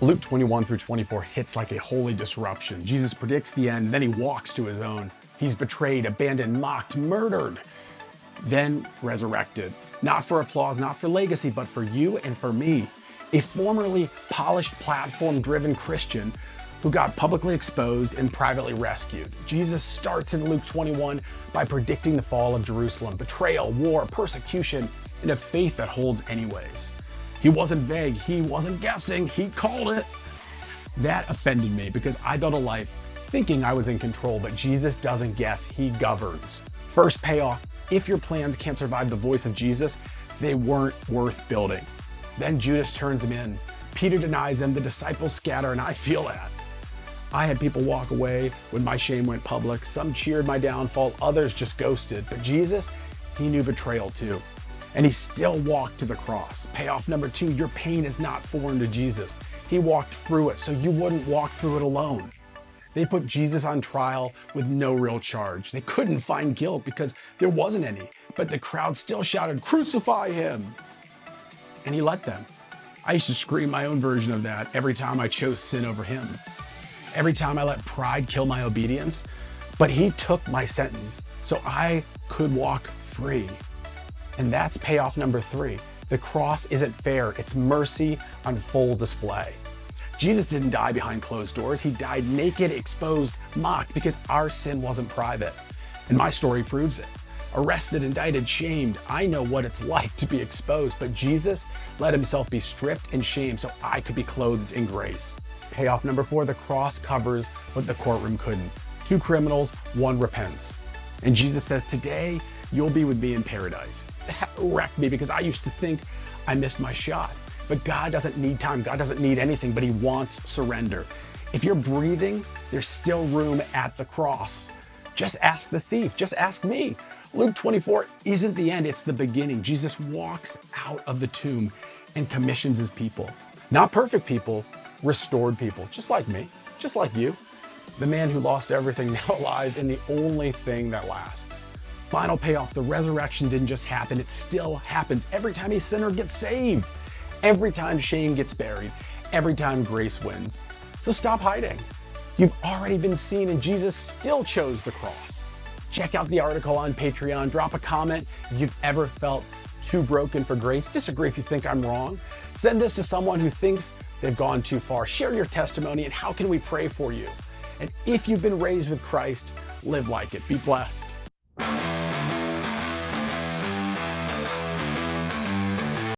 Luke 21 through 24 hits like a holy disruption. Jesus predicts the end, then he walks to his own. He's betrayed, abandoned, mocked, murdered, then resurrected. Not for applause, not for legacy, but for you and for me. A formerly polished, platform-driven Christian who got publicly exposed and privately rescued. Jesus starts in Luke 21 by predicting the fall of Jerusalem, betrayal, war, persecution, and a faith that holds anyways. He wasn't vague, he wasn't guessing, he called it. That offended me because I built a life thinking I was in control, but Jesus doesn't guess, he governs. First payoff, if your plans can't survive the voice of Jesus, they weren't worth building. Then Judas turns him in. Peter denies him, the disciples scatter, and I feel that. I had people walk away when my shame went public. Some cheered my downfall, others just ghosted. But Jesus, he knew betrayal too. And he still walked to the cross. Payoff number 2, your pain is not foreign to Jesus. He walked through it so you wouldn't walk through it alone. They put Jesus on trial with no real charge. They couldn't find guilt because there wasn't any, but the crowd still shouted, "Crucify him!" And he let them. I used to scream my own version of that every time I chose sin over him. Every time I let pride kill my obedience, but he took my sentence so I could walk free. And that's payoff number 3. The cross isn't fair, it's mercy on full display. Jesus didn't die behind closed doors, he died naked, exposed, mocked because our sin wasn't private. And my story proves it. Arrested, indicted, shamed, I know what it's like to be exposed, but Jesus let himself be stripped and shamed so I could be clothed in grace. Payoff number 4, the cross covers what the courtroom couldn't. 2 criminals, 1 repents. And Jesus says, today, you'll be with me in paradise. That wrecked me because I used to think I missed my shot. But God doesn't need time, God doesn't need anything, but he wants surrender. If you're breathing, there's still room at the cross. Just ask the thief, just ask me. Luke 24 isn't the end, it's the beginning. Jesus walks out of the tomb and commissions his people. Not perfect people, restored people, just like me, just like you. The man who lost everything now alive and the only thing that lasts. Final payoff, the resurrection didn't just happen, it still happens every time a sinner gets saved, every time shame gets buried, every time grace wins. So stop hiding. You've already been seen and Jesus still chose the cross. Check out the article on Patreon, drop a comment if you've ever felt too broken for grace. Disagree if you think I'm wrong. Send this to someone who thinks they've gone too far. Share your testimony and how can we pray for you? And if you've been raised with Christ, live like it. Be blessed.